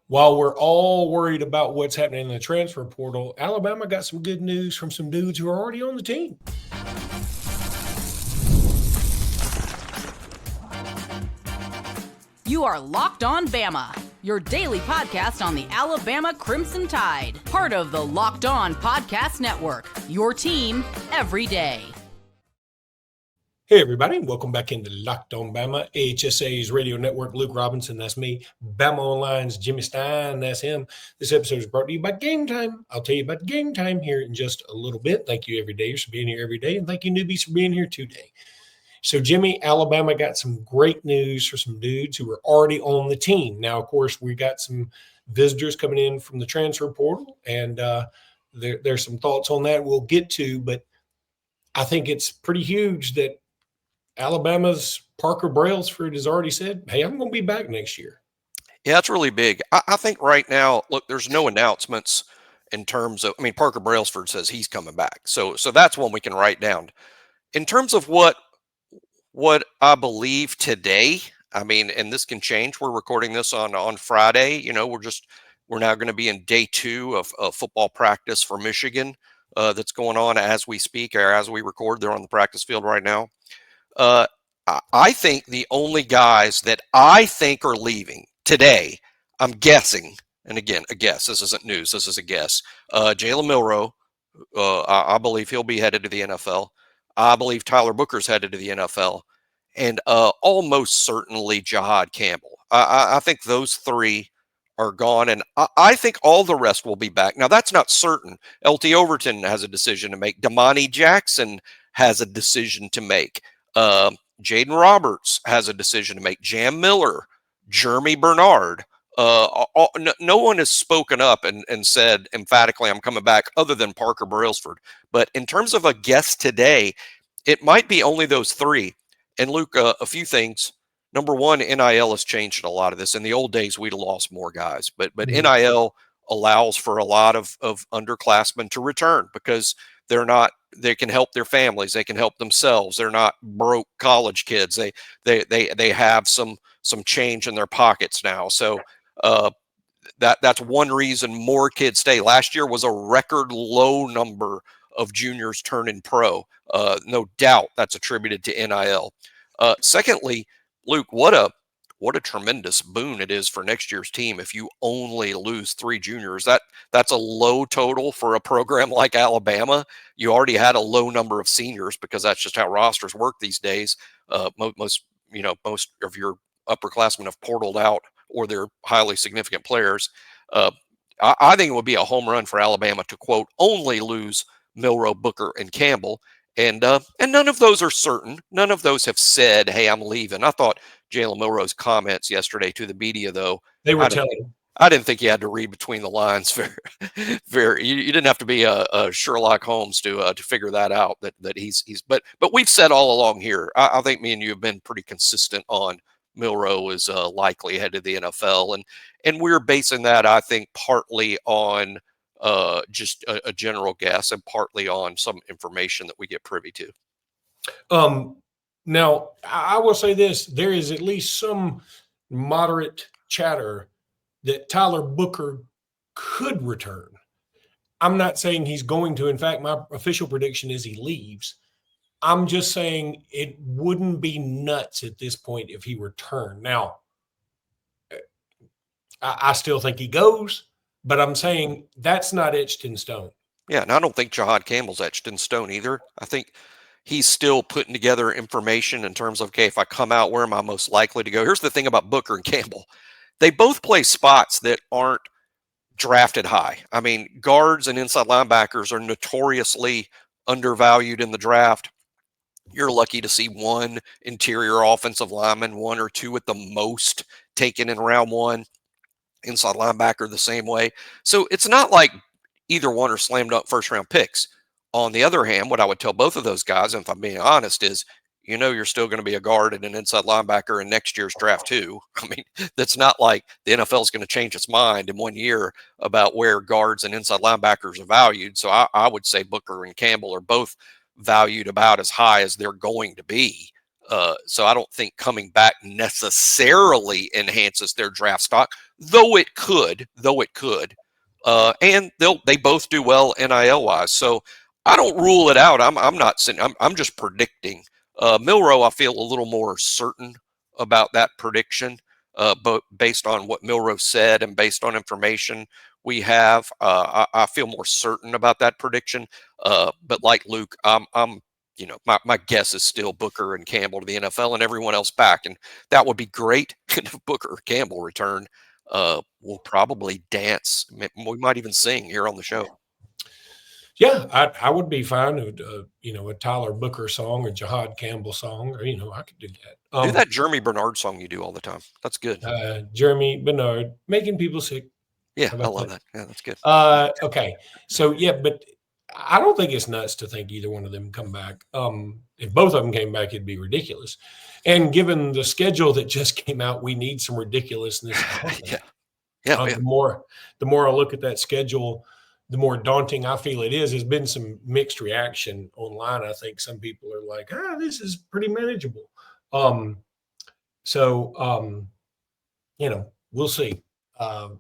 While we're all worried about what's happening in the transfer portal, Alabama got some good news from some dudes who are already on the team. You are Locked On Bama, your daily podcast on the Alabama Crimson Tide, part of the Locked On Podcast Network, your team every day. Hey, everybody. Welcome back into Locked On Bama, AHSA's radio network. Luke Robinson, that's me. Bama Online's Jimmy Stein, that's him. This episode is brought to you by Game Time. I'll tell you about Game Time here in just a little bit. Thank you, everydayers, for being here every day, and thank you, newbies, for being here today. So, Jimmy, Alabama got some great news for some dudes who are already on the team. Now, of course, we got some visitors coming in from the transfer portal, and there's some thoughts on that we'll get to, but I think it's pretty huge that Alabama's Parker Brailsford has already said, hey, I'm going to be back next year. Yeah, it's really big. I think right now, look, there's no announcements in terms of, Parker Brailsford says he's coming back. So that's one we can write down. In terms of what I believe today, and this can change. We're recording this on Friday. We're now going to be in day 2 of football practice for Michigan that's going on as we speak or as we record. They're on the practice field right now. I think the only guys that I think are leaving today, I'm guessing, and again, a guess, this isn't news, this is a guess. Jalen Milroe, I believe he'll be headed to the NFL. I believe Tyler Booker's headed to the NFL. And almost certainly Jihad Campbell. I think those 3 are gone, and I think all the rest will be back. Now, that's not certain. LT Overton has a decision to make. Damani Jackson has a decision to make. Jaden Roberts has a decision to make. Jam Miller, Jeremy Bernard. No one has spoken up and said emphatically, I'm coming back, other than Parker Brailsford. But in terms of a guest today, it might be only those 3. And Luke, a few things. Number one, NIL has changed a lot of this. In the old days, we'd have lost more guys. But NIL allows for a lot of underclassmen to return because they can help their families. They can help themselves. They're not broke college kids. They have some change in their pockets now. So that's one reason more kids stay. Last year was a record low number of juniors turning pro. No doubt that's attributed to NIL. Secondly, Luke, what a tremendous boon it is for next year's team if you only lose 3 juniors. That's a low total for a program like Alabama. You already had a low number of seniors because that's just how rosters work these days. Most of your upperclassmen have portaled out or they're highly significant players. I think it would be a home run for Alabama to, quote, only lose Milroe, Booker, and Campbell. And none of those are certain. None of those have said, hey, I'm leaving. I thought Jalen Milroe's comments yesterday to the media, though, They were telling. I didn't think you had to read between the lines. You didn't have to be a Sherlock Holmes to figure that out. That he's. But we've said all along here. I think me and you have been pretty consistent on Milroe is likely headed to the NFL, and we're basing that, I think, partly on just a general guess and partly on some information that we get privy to. Now, I will say this. There is at least some moderate chatter that Tyler Booker could return. I'm not saying he's going to. In fact, my official prediction is he leaves. I'm just saying it wouldn't be nuts at this point if he returned. Now, I still think he goes. But I'm saying that's not etched in stone. Yeah, and I don't think Jihad Campbell's etched in stone either. I think he's still putting together information in terms of, okay, if I come out, where am I most likely to go? Here's the thing about Booker and Campbell. They both play spots that aren't drafted high. Guards and inside linebackers are notoriously undervalued in the draft. You're lucky to see one interior offensive lineman, 1 or 2 at the most, taken in round 1. Inside linebacker the same way. So it's not like either one are slam dunk first round picks. On the other hand, what I would tell both of those guys, if I'm being honest, is you're still going to be a guard and an inside linebacker in next year's draft too. That's not like the NFL is going to change its mind in 1 year about where guards and inside linebackers are valued. So I would say Booker and Campbell are both valued about as high as they're going to be. So I don't think coming back necessarily enhances their draft stock. though it could. And they both do well NIL wise. So I don't rule it out. I'm not saying, I'm just predicting. Milroe, I feel a little more certain about that prediction, but based on what Milroe said and based on information we have, I feel more certain about that prediction. But like Luke, my guess is still Booker and Campbell to the NFL and everyone else back, and that would be great. If Booker or Campbell return, we'll probably dance. We might even sing here on the show. Yeah, I would be fine with a Tyler Booker song or Jihad Campbell song, or I could do that. Do that Jeremy Bernard song you do all the time. That's good. Jeremy Bernard, making people sick. Yeah, I love that. Yeah, that's good. Okay, so yeah, but I don't think it's nuts to think either one of them come back. If both of them came back, it'd be ridiculous. And given the schedule that just came out, we need some ridiculousness. Yeah. The more I look at that schedule, the more daunting I feel it is. There's been some mixed reaction online. I think some people are like, this is pretty manageable. We'll see. I'm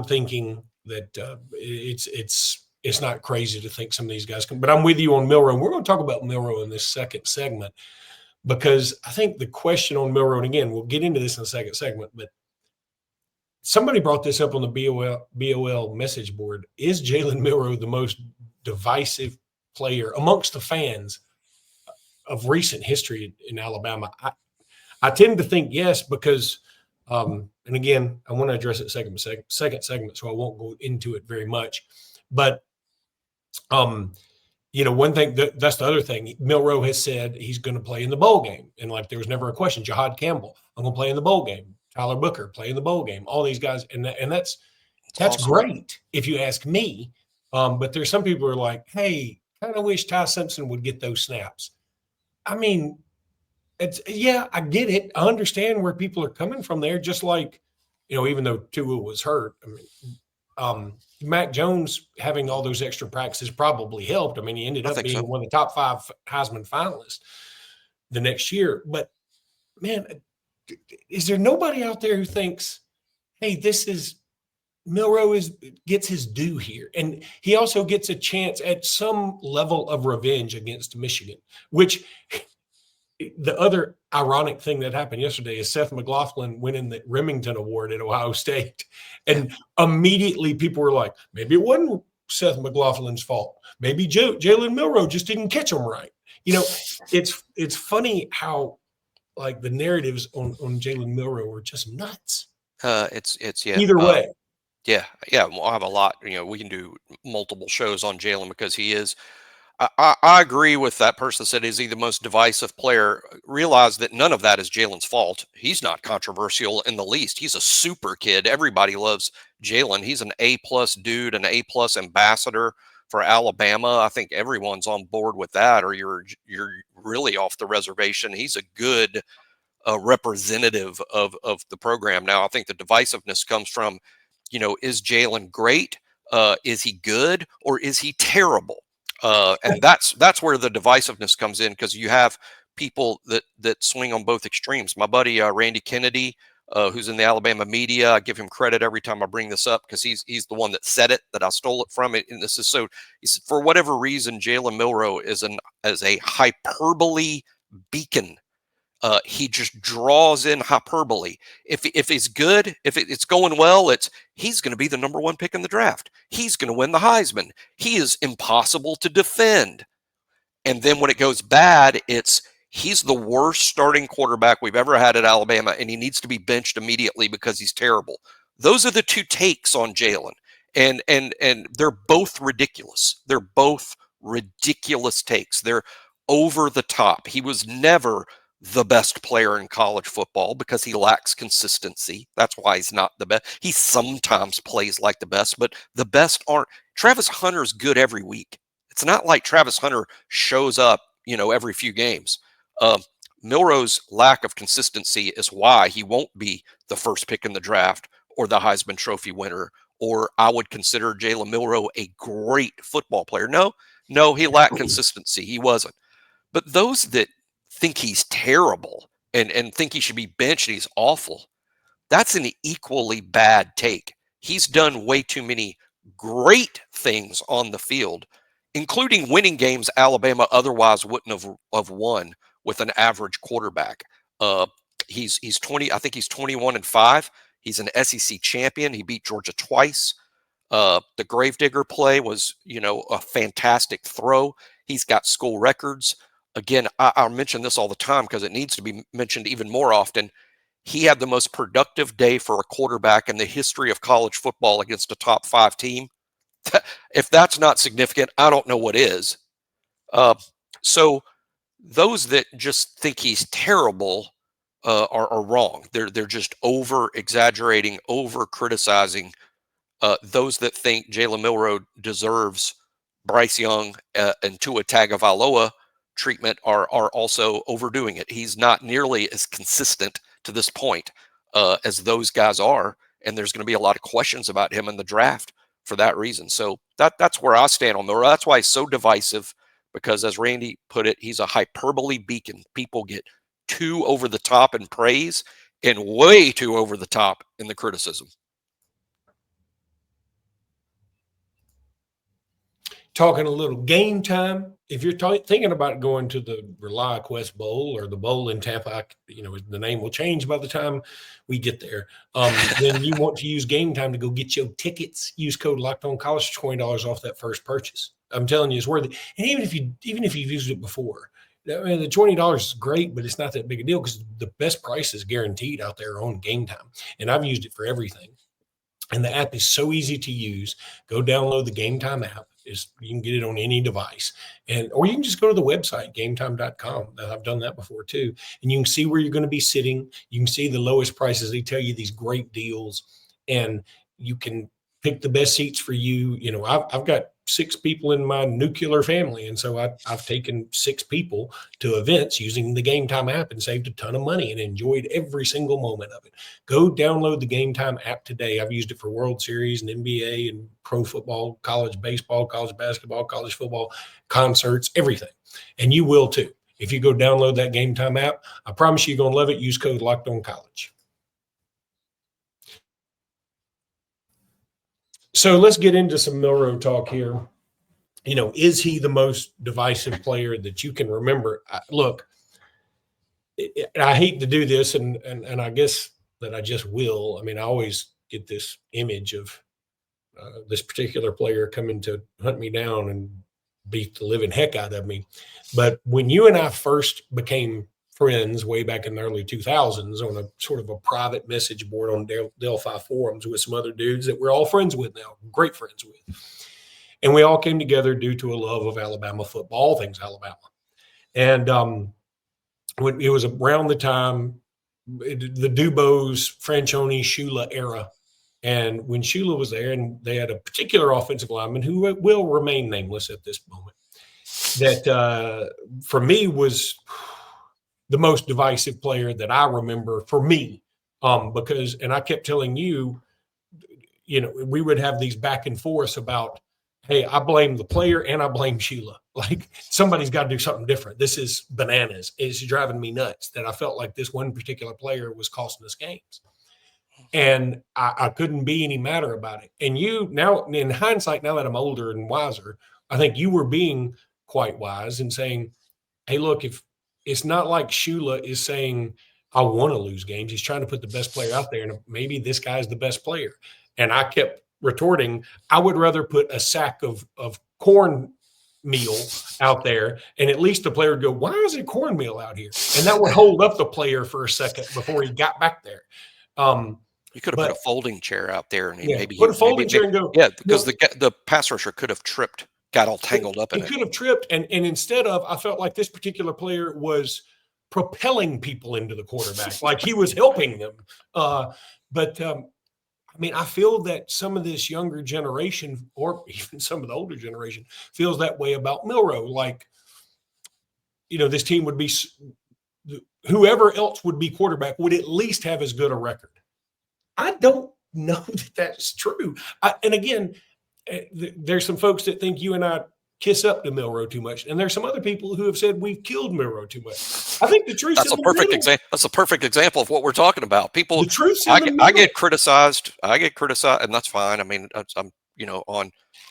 thinking that it's not crazy to think some of these guys can, but I'm with you on Milroe. We're going to talk about Milroe in this second segment, because I think the question on Milroe, and again, we'll get into this in the second segment, but somebody brought this up on the BOL message board. Is Jalen Milroe the most divisive player amongst the fans of recent history in Alabama? I tend to think yes, because, and again, I want to address it second segment, so I won't go into it very much. But, one thing, that's the other thing. Milroe has said he's going to play in the bowl game. And there was never a question. Jihad Campbell, I'm going to play in the bowl game. Tyler Booker, play in the bowl game. All these guys, and that's awesome. Great if you ask me. But there's some people who are like, hey, kind of wish Ty Simpson would get those snaps. I mean, I get it. I understand where people are coming from there. Just like, even though Tua was hurt, Mac Jones having all those extra practices probably helped. He ended up being one of the top 5 Heisman finalists the next year. But man, is there nobody out there who thinks, hey, Milroe gets his due here? And he also gets a chance at some level of revenge against Michigan, which the other ironic thing that happened yesterday is Seth McLaughlin winning the Remington Award at Ohio State. And immediately people were like, maybe it wasn't Seth McLaughlin's fault. Maybe Jalen Milroe just didn't catch him right. It's funny how the narratives on Jalen Milroe are just nuts. Either way. We'll have a lot. We can do multiple shows on Jalen because he is. I agree with that person that said, is he the most divisive player? Realize that none of that is Jalen's fault. He's not controversial in the least. He's a super kid. Everybody loves Jalen. He's an A+ dude, an A+ ambassador for Alabama. I think everyone's on board with that, or you're really off the reservation. He's a good representative of the program. Now, I think the divisiveness comes from, is Jalen great? Is he good? Or is he terrible? And that's where the divisiveness comes in, because you have people that swing on both extremes. My buddy Randy Kennedy, who's in the Alabama media, I give him credit every time I bring this up because he's the one that said it, that I stole it from it. And this is so, he said, for whatever reason, Jalen Milroe is a hyperbole beacon. He just draws in hyperbole. If he's good, if it's going well, he's going to be the number 1 pick in the draft. He's going to win the Heisman. He is impossible to defend. And then when it goes bad, he's the worst starting quarterback we've ever had at Alabama, and he needs to be benched immediately because he's terrible. Those are the 2 takes on Jalen, and they're both ridiculous. They're both ridiculous takes. They're over the top. He was never the best player in college football because he lacks consistency. That's why he's not the best. He sometimes plays like the best, but the best aren't. Travis Hunter's good every week. It's not like Travis Hunter shows up, every few games. Milroe's lack of consistency is why he won't be the first pick in the draft or the Heisman Trophy winner, or I would consider Jalen Milroe a great football player. No, he lacked consistency. He wasn't. But those that think he's terrible and think he should be benched and he's awful, That's an equally bad take. He's done way too many great things on the field, including winning games Alabama otherwise wouldn't have won with an average quarterback. He's 20. I think he's 21-5. He's an SEC champion. He beat Georgia twice. The Gravedigger play was, a fantastic throw. He's got school records. Again, I mention this all the time because it needs to be mentioned even more often. He had the most productive day for a quarterback in the history of college football against a top 5 team. If that's not significant, I don't know what is. So those that just think he's terrible are wrong. They're just over exaggerating, over criticizing. Those that think Jalen Milroe deserves Bryce Young and Tua Tagovailoa treatment are also overdoing it. He's not nearly as consistent to this point as those guys are, and there's going to be a lot of questions about him in the draft for that reason. So that's where I stand on Milroe. That's why he's so divisive, because as Randy put it, he's a hyperbole beacon. People get too over the top in praise and way too over the top in the criticism. Talking a little game time. If you're thinking about going to the ReliaQuest Bowl or the bowl in Tampa, the name will change by the time we get there. Then you want to use Game Time to go get your tickets. Use code LOCKEDONCollege for $20 off that first purchase. I'm telling you, it's worth it. And even if you've used it before, I mean, the $20 is great, but it's not that big a deal because the best price is guaranteed out there on Game Time. And I've used it for everything. And the app is so easy to use. Go download the Game Time app. You can get it on any device, or you can just go to the website, gametime.com. I've done that before too. And you can see where you're going to be sitting. You can see the lowest prices. They tell you these great deals, and you can pick the best seats for you. I've got 6 people in my nuclear family. And so I've taken 6 people to events using the Game Time app and saved a ton of money and enjoyed every single moment of it. Go download the Game Time app today. I've used it for World Series and NBA and pro football, college baseball, college basketball, college football, concerts, everything. And you will too. If you go download that Game Time app, I promise you're going to love it. Use code LOCKEDONCollege. So let's get into some Milroe talk here. Is he the most divisive player that you can remember? Look, I hate to do this, and I guess that I just will. I mean, I always get this image of this particular player coming to hunt me down and beat the living heck out of me. But when you and I first became friends way back in the early 2000s on a sort of a private message board on Delphi forums with some other dudes that we're all friends with now, great friends with. And we all came together due to a love of Alabama football, all things Alabama. And when it was around the time, the Dubose, Franchione, Shula era. And when Shula was there, and they had a particular offensive lineman who will remain nameless at this moment, that for me was the most divisive player that I remember for me, because, and I kept telling you, we would have these back and forth about, hey, I blame the player and I blame Sheila. Like, somebody's got to do something different. This is bananas. It's driving me nuts that I felt like this one particular player was costing us games. And I couldn't be any madder about it. And you now, in hindsight, now that I'm older and wiser, I think you were being quite wise in saying, hey, look, if it's not like Shula is saying, I want to lose games. He's trying to put the best player out there, and maybe this guy's the best player. And I kept retorting, I would rather put a sack of cornmeal out there, and at least the player would go, why is there cornmeal out here? And that would hold up the player for a second before he got back there. You could have put a folding chair out there, and maybe put a folding chair and go. Yeah, because the pass rusher could have tripped, got all tangled up in it. He could have tripped, and instead of, I felt like this particular player was propelling people into the quarterback, like he was helping them. I mean, I feel that some of this younger generation, or even some of the older generation, feels that way about Milroe. Like, this team would be, whoever else would be quarterback would at least have as good a record. I don't know that that's true. And again, there's some folks that think you and I kiss up to Milroe too much. And there's some other people who have said we've killed Milroe too much. I think the truth's That's in a the perfect middle. example. That's a perfect example of what we're talking about. People, The truth's in the middle. I get criticized, and that's fine. I mean, I'm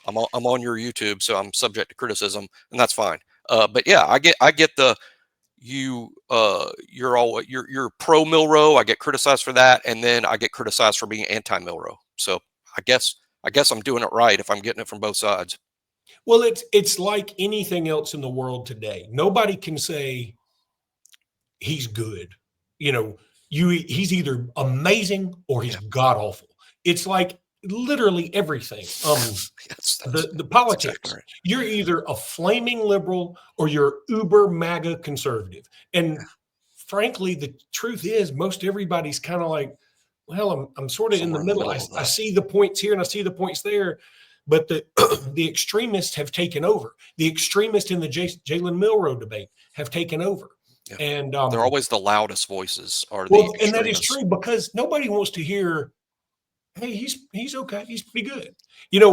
I'm on your YouTube, so I'm subject to criticism, and that's fine. But yeah, I get you're pro Milroe. I get criticized for that, and then I get criticized for being anti Milroe. So I guess I'm doing it right if I'm getting it from both sides. Well, it's like anything else in the world today. Nobody can say he's good. He's either amazing or he's god awful. It's like literally everything. The politics. Exactly right. You're either a flaming liberal or you're uber MAGA conservative. And frankly, the truth is most everybody's kind of like, well, I'm sort of in the middle. I see the points here and I see the points there. But the extremists have taken over. The extremists in the Jalen Milroe debate have taken over. Yeah. And they're always the loudest voises. And that is true because nobody wants to hear, hey, he's okay. He's pretty good.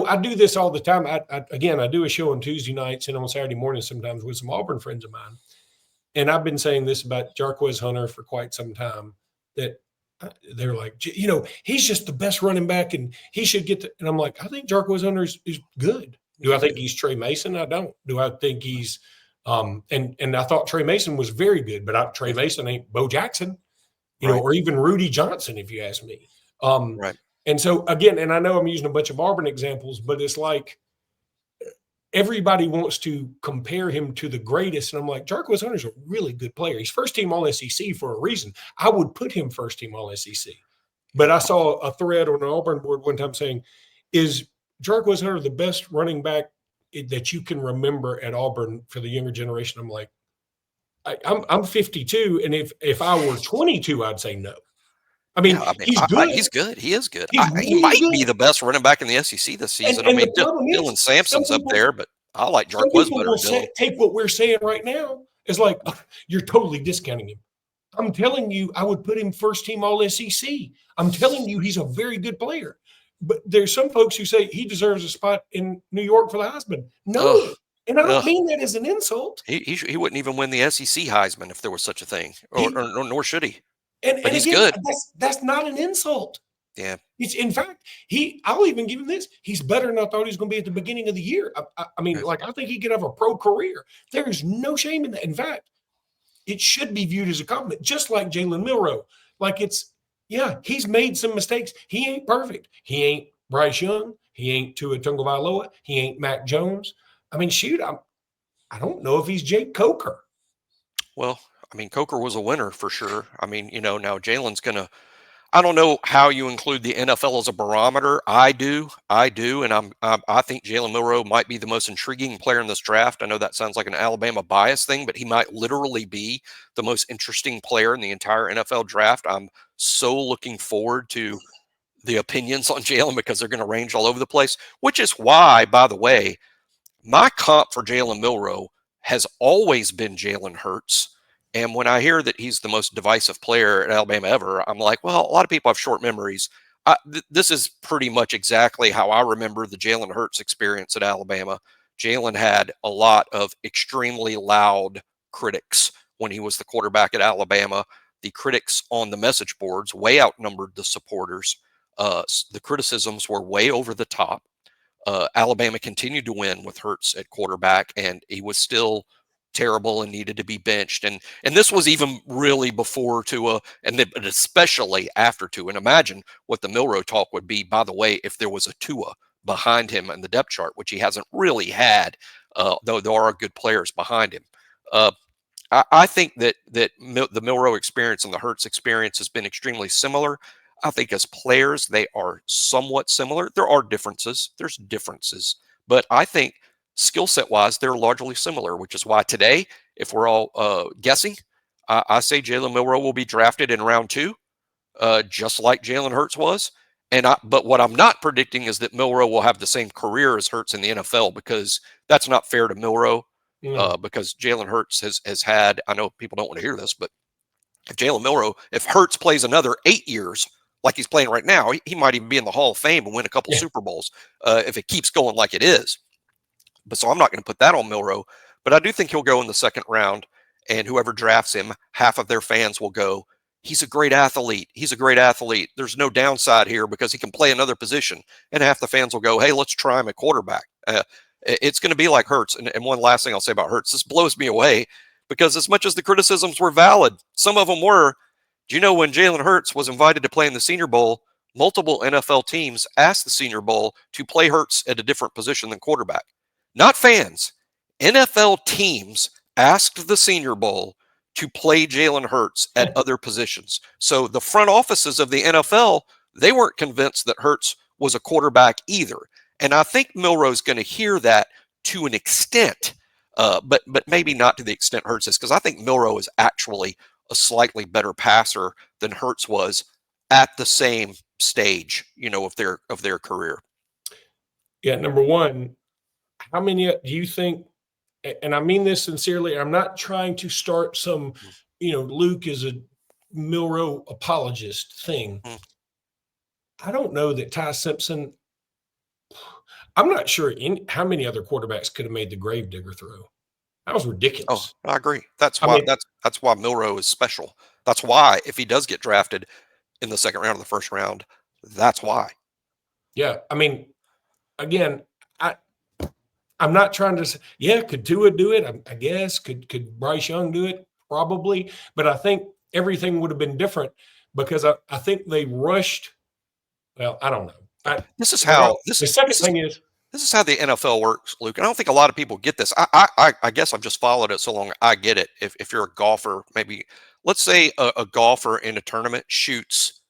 I do this all the time. I do a show on Tuesday nights and on Saturday mornings sometimes with some Auburn friends of mine. And I've been saying this about Jarquez Hunter for quite some time, that they're like, he's just the best running back and he should get and I'm like, I think Jarquez Hunter is good. Do I think he's Trey Mason? I don't. Do I think he's and I thought Trey Mason was very good, but Trey Mason ain't Bo Jackson, or even Rudy Johnson, if you ask me. Right. And so again, and I know I'm using a bunch of Auburn examples, but it's like everybody wants to compare him to the greatest. And I'm like, Jarquez Hunter's a really good player. He's first team all SEC for a reason. I would put him first team all SEC. But I saw a thread on an Auburn board one time saying, is Jarquez Hunter the best running back that you can remember at Auburn for the younger generation? I'm like, I'm 52. And if I were 22, I'd say no. He's good. He's good. He is good. Really he might good. be the best running back in the SEC this season. And the problem is, Dylan Sampson's up there, but I like Jarquez better. Take what we're saying right now is like, you're totally discounting him. I'm telling you, I would put him first team all SEC. I'm telling you, he's a very good player. But there's some folks who say he deserves a spot in New York for the Heisman. No. And I don't mean that as an insult. He wouldn't even win the SEC Heisman if there was such a thing, nor should he. But he's good. That's not an insult. Yeah. It's in fact, I'll even give him this. He's better than I thought he was going to be at the beginning of the year. I think he could have a pro career. There is no shame in that. In fact, it should be viewed as a compliment, just like Jalen Milroe. Like he's made some mistakes. He ain't perfect. He ain't Bryce Young. He ain't Tua Tagovailoa. He ain't Mac Jones. I don't know if he's Jake Coker. Well, Coker was a winner for sure. Now Jalen's going to, I don't know how you include the NFL as a barometer. I do. And I think Jalen Milroe might be the most intriguing player in this draft. I know that sounds like an Alabama bias thing, but he might literally be the most interesting player in the entire NFL draft. I'm so looking forward to the opinions on Jalen because they're going to range all over the place, which is why, by the way, my comp for Jalen Milroe has always been Jalen Hurts. And when I hear that he's the most divisive player at Alabama ever, I'm like, well, a lot of people have short memories. This is pretty much exactly how I remember the Jalen Hurts experience at Alabama. Jalen had a lot of extremely loud critics when he was the quarterback at Alabama. The critics on the message boards way outnumbered the supporters. The criticisms were way over the top. Alabama continued to win with Hurts at quarterback, and he was still terrible and needed to be benched. And this was even really before Tua, but especially after Tua. And imagine what the Milroe talk would be, by the way, if there was a Tua behind him in the depth chart, which he hasn't really had, though there are good players behind him. I think that the Milroe experience and the Hurts experience has been extremely similar. I think as players, they are somewhat similar. There are differences. There's differences. But I think skill set wise, they're largely similar, which is why today, if we're all guessing, I say Jalen Milroe will be drafted in round 2, just like Jalen Hurts was. But what I'm not predicting is that Milroe will have the same career as Hurts in the NFL, because that's not fair to Milroe. Because Jalen Hurts has had, I know people don't want to hear this, but if Hurts plays another 8 years like he's playing right now, he might even be in the Hall of Fame and win a couple Super Bowls if it keeps going like it is. But so I'm not going to put that on Milroe. But I do think he'll go in the second round, and whoever drafts him, half of their fans will go, he's a great athlete. He's a great athlete. There's no downside here because he can play another position. And half the fans will go, hey, let's try him at quarterback. It's going to be like Hurts. And one last thing I'll say about Hurts, this blows me away because as much as the criticisms were valid, some of them were, do you know when Jalen Hurts was invited to play in the Senior Bowl, multiple NFL teams asked the Senior Bowl to play Hurts at a different position than quarterback? Not fans. NFL teams asked the Senior Bowl to play Jalen Hurts at other positions. So the front offices of the NFL, they weren't convinced that Hurts was a quarterback either. And I think Milroe's going to hear that to an extent, but maybe not to the extent Hurts is, because I think Milroe is actually a slightly better passer than Hurts was at the same stage, of their career. Yeah, number one, how many do you think, and I mean this sincerely, I'm not trying to start some, Luke is a Milroe apologist thing. I don't know that Ty Simpson, I'm not sure how many other quarterbacks could have made the gravedigger throw. That was ridiculous. Oh, I agree. That's why Milroe is special. That's why if he does get drafted in the second round or the first round, that's why. Yeah, I mean, again, I'm not trying to say, could Tua do it? I guess. Could Bryce Young do it? Probably. But I think everything would have been different because I think they rushed. Well, I don't know. This is how the second thing is. This is how the NFL works, Luke. And I don't think a lot of people get this. I guess I've just followed it so long. I get it. If you're a golfer, maybe let's say a golfer in a tournament shoots,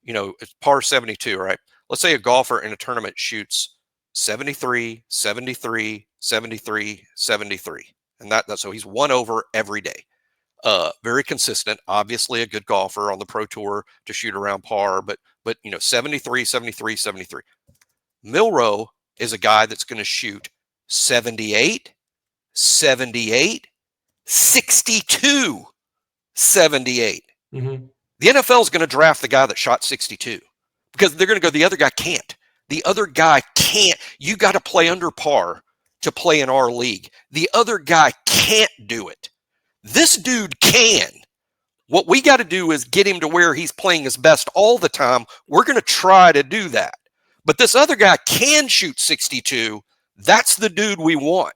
it's par 72, right? Let's say a golfer in a tournament shoots 73, 73, 73, 73. And that's so he's 1 over every day. Very consistent, obviously a good golfer on the pro tour to shoot around par, but 73, 73, 73. Milroe is a guy that's going to shoot 78, 78, 62, 78. Mm-hmm. The NFL is going to draft the guy that shot 62 because they're going to go, the other guy can't. The other guy can't. You got to play under par to play in our league. The other guy can't do it. This dude can. What we got to do is get him to where he's playing his best all the time. We're going to try to do that. But this other guy can shoot 62. That's the dude we want.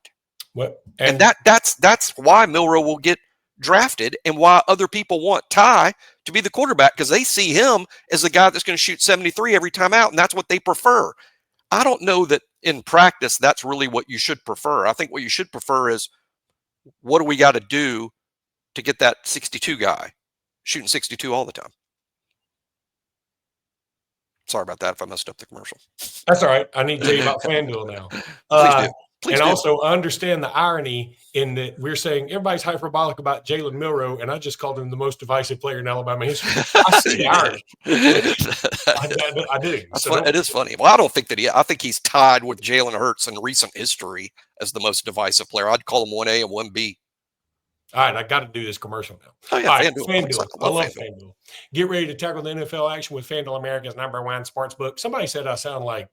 And that's why Milroe will get drafted and why other people want Ty to be the quarterback, because they see him as the guy that's going to shoot 73 every time out, and that's what they prefer. I don't know that in practice that's really what you should prefer. I think what you should prefer is, what do we got to do to get that 62 guy shooting 62 all the time? Sorry about that if I messed up the commercial. That's all right. I need to tell you about FanDuel now. Please do. Please and do. Also understand the irony in that we're saying everybody's hyperbolic about Jalen Milroe, and I just called him the most divisive player in Alabama history. I see the irony. I do. It is funny. Well, I don't think that I think he's tied with Jalen Hurts in recent history as the most divisive player. I'd call him 1A and 1B. All right, I got to do this commercial now. Oh, yeah, all right, FanDuel. I love FanDuel. Get ready to tackle the NFL action with FanDuel, America's #1 sports book. Somebody said I sound like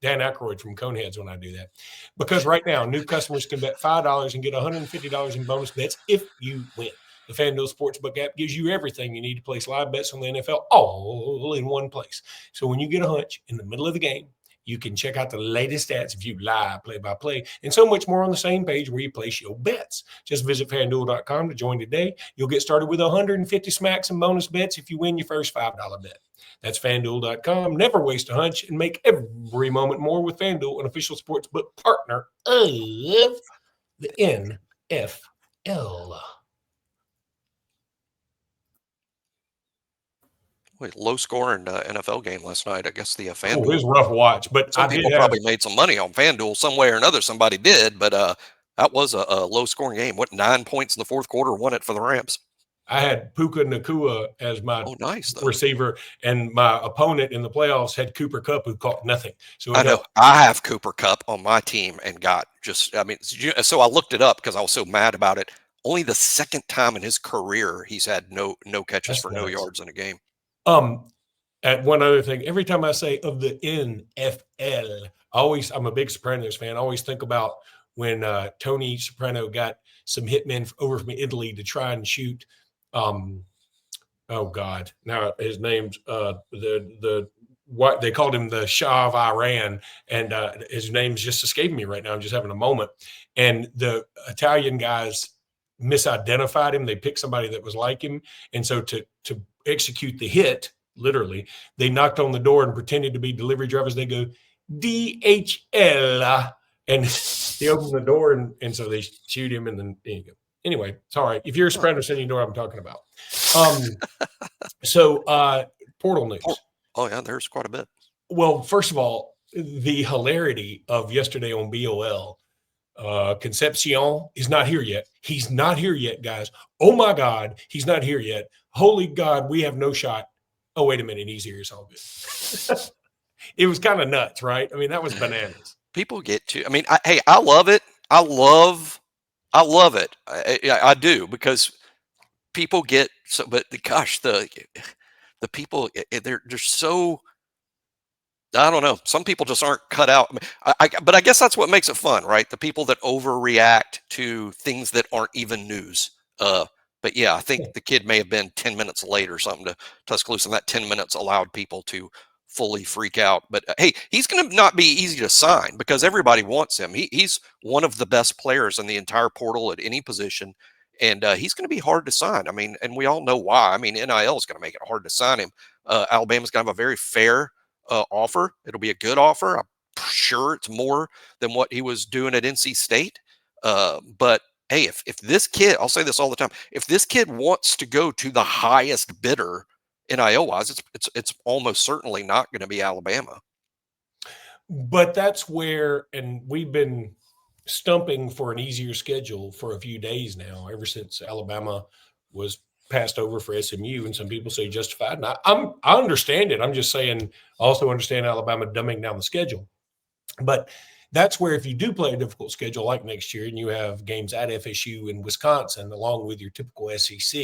Dan Aykroyd from Coneheads when I do that. Because right now, new customers can bet $5 and get $150 in bonus bets if you win. The FanDuel Sportsbook app gives you everything you need to place live bets on the NFL all in one place. So when you get a hunch in the middle of the game, you can check out the latest stats, view live, play-by-play, and so much more on the same page where you place your bets. Just visit FanDuel.com to join today. You'll get started with 150 smacks and bonus bets if you win your first $5 bet. That's FanDuel.com. Never waste a hunch and make every moment more with FanDuel, an official sportsbook partner of the NFL. Wait, low-scoring NFL game last night. I guess the FanDuel. Oh, it was a rough watch, but some people probably made some money on FanDuel some way or another. Somebody did, but that was a low-scoring game. What, 9 points in the fourth quarter won it for the Rams? I had Puka Nacua as my receiver, and my opponent in the playoffs had Cooper Kupp, who caught nothing. So I know I have Cooper Kupp on my team and got so I looked it up because I was so mad about it. Only the second time in his career he's had no catches for no yards in a game. And one other thing, every time I say of the NFL, I'm a big Sopranos fan. I always think about when Tony Soprano got some hitmen over from Italy to try and shoot. Oh God, now his name's the what they called him, the Shah of Iran, and his name's just escaping me right now. I'm just having a moment. And the Italian guys misidentified him. They picked somebody that was like him, and so to execute the hit, literally, they knocked on the door and pretended to be delivery drivers. They go DHL, and they open the door, and so they shoot him, and then there you go. Anyway, sorry. If you're a Sopranos fan, you know what I'm talking about. So portal news. Oh yeah, there's quite a bit. Well, first of all, the hilarity of yesterday on BOL, Concepcion is not here yet. He's not here yet, guys. Oh my God, he's not here yet. Holy God, we have no shot. Oh, wait a minute, he's here. It's all good. It was kind of nuts, right? I mean, that was bananas. People get to. I mean, I love it. I love it. I do, because people get so. But gosh, the people, they're so. I don't know. Some people just aren't cut out. But I guess that's what makes it fun, right? The people that overreact to things that aren't even news. But yeah, I think the kid may have been 10 minutes late or something to Tuscaloosa, and that 10 minutes allowed people to fully freak out. But hey, he's going to not be easy to sign because everybody wants him. He's one of the best players in the entire portal at any position, and he's going to be hard to sign. I mean, and we all know why. I mean, NIL is going to make it hard to sign him. Alabama's going to have a very fair offer. It'll be a good offer. I'm sure it's more than what he was doing at NC State. But hey, if this kid, I'll say this all the time, if this kid wants to go to the highest bidder NIL wise, it's almost certainly not going to be Alabama. But that's where, and we've been stumping for an easier schedule for a few days now, ever since Alabama was passed over for SMU, and some people say justified. And I understand it. I'm just saying, I also understand Alabama dumbing down the schedule. But that's where, if you do play a difficult schedule like next year, and you have games at FSU and Wisconsin, along with your typical SEC,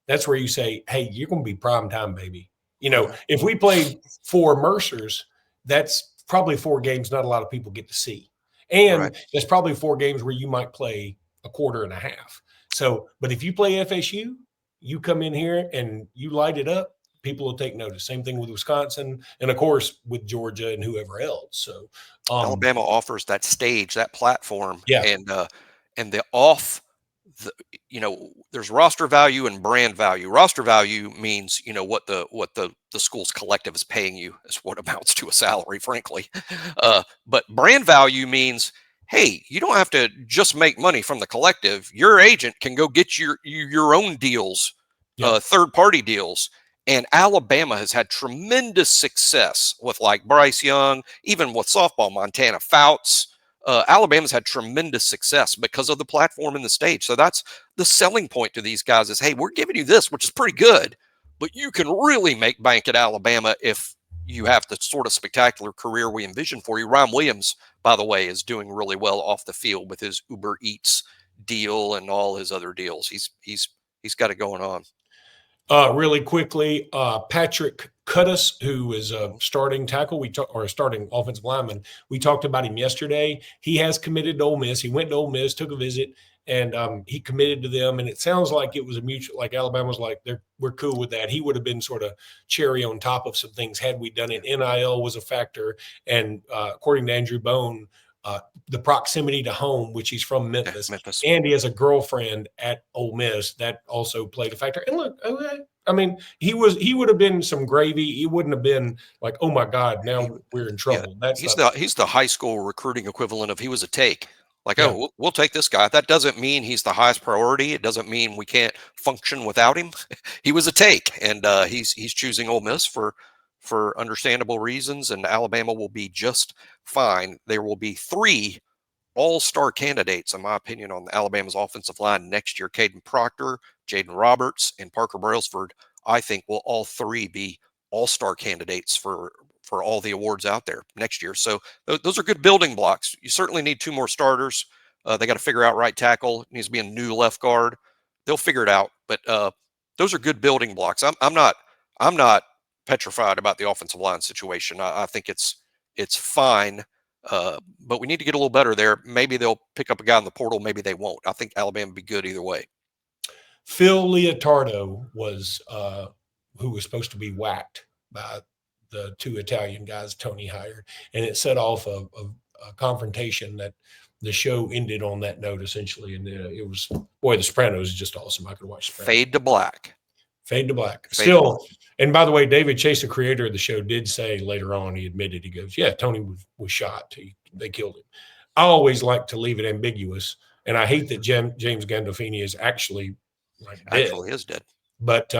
that's where you say, hey, you're going to be prime time, baby. You know, if we played 4 Mercers, that's probably 4 games not a lot of people get to see. And there's probably 4 games where you might play a quarter and a half. So, but if you play FSU, you come in here and you light it up, people will take notice. Same thing with Wisconsin, and of course with Georgia and whoever else. So Alabama offers that stage, that platform, yeah. And the off, there's roster value and brand value. Roster value means what the school's collective is paying you is what amounts to a salary, frankly. But brand value means, hey, you don't have to just make money from the collective. Your agent can go get your own deals, third-party deals. And Alabama has had tremendous success with like Bryce Young, even with softball, Montana Fouts. Alabama's had tremendous success because of the platform and the stage. So that's the selling point to these guys is, hey, we're giving you this, which is pretty good, but you can really make bank at Alabama if you have the sort of spectacular career we envision for you. Ryan Williams, by the way, is doing really well off the field with his Uber Eats deal and all his other deals. He's got it going on. Really quickly, Patrick Cudis, who is a starting tackle, or a starting offensive lineman. We talked about him yesterday. He has committed to Ole Miss. He went to Ole Miss, took a visit, and he committed to them. And it sounds like it was a mutual. Like Alabama was like, we're cool with that. He would have been sort of cherry on top of some things had we done it. NIL was a factor, and according to Andrew Bone, the proximity to home, which he's from Memphis, and he has a girlfriend at Ole Miss, that also played a factor. And look, I mean, he would have been some gravy. He wouldn't have been like, oh my God, now we're in trouble. Yeah, he's the high school recruiting equivalent of he was a take. Like, oh, we'll take this guy. That doesn't mean he's the highest priority. It doesn't mean we can't function without him. He was a take, and he's choosing Ole Miss for understandable reasons, and Alabama will be just fine. There will be 3 all-star candidates, in my opinion, on Alabama's offensive line next year. Caden Proctor, Jaden Roberts, and Parker Brailsford, I think, will all 3 be all-star candidates for all the awards out there next year. So those are good building blocks. You certainly need 2 more starters. They got to figure out right tackle. It needs to be a new left guard. They'll figure it out, but those are good building blocks. I'm not petrified about the offensive line situation. I think it's fine, but we need to get a little better there. Maybe they'll pick up a guy in the portal. Maybe they won't. I think Alabama will be good either way. Phil Leotardo was who was supposed to be whacked by the 2 Italian guys Tony hired, and it set off a confrontation that the show ended on that note essentially. And it was, boy, The Sopranos is just awesome. I could watch Sopranos. Fade to black. Fade to black. Fade Still, to black. And by the way, David Chase, the creator of the show, did say later on, he admitted, he goes, yeah, Tony was shot. They killed him. I always like to leave it ambiguous, and I hate that James Gandolfini is actually dead. Actually is dead. But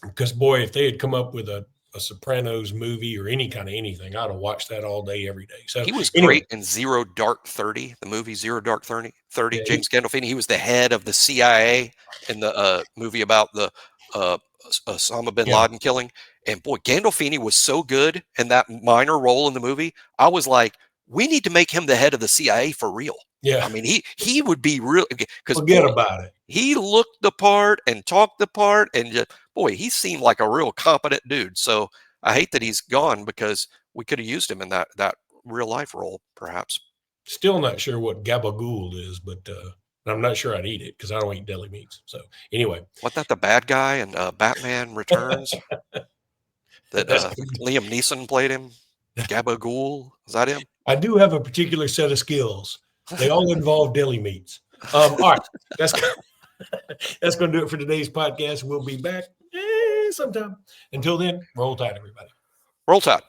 because, boy, if they had come up with a Sopranos movie or any kind of anything, I'd have watched that all day, every day. So he was great in Zero Dark 30, the movie Zero Dark 30. Yeah, James Gandolfini, he was the head of the CIA in the movie about the Osama bin Laden killing. And boy, Gandolfini was so good in that minor role in the movie. I was like, we need to make him the head of the CIA for real. Yeah. I mean, he would be real, because forget about it. He looked the part and talked the part, and just, boy, he seemed like a real competent dude. So I hate that he's gone, because we could have used him in that real life role, perhaps. Still not sure what gabagool is, but I'm not sure I'd eat it because I don't eat deli meats. So anyway, what, that the bad guy in Batman Returns that Liam Neeson played him? Gabagool, is that him? I do have a particular set of skills. They all involve deli meats. All right, that's going to do it for today's podcast. We'll be back sometime. Until then, roll tide, everybody. Roll tide.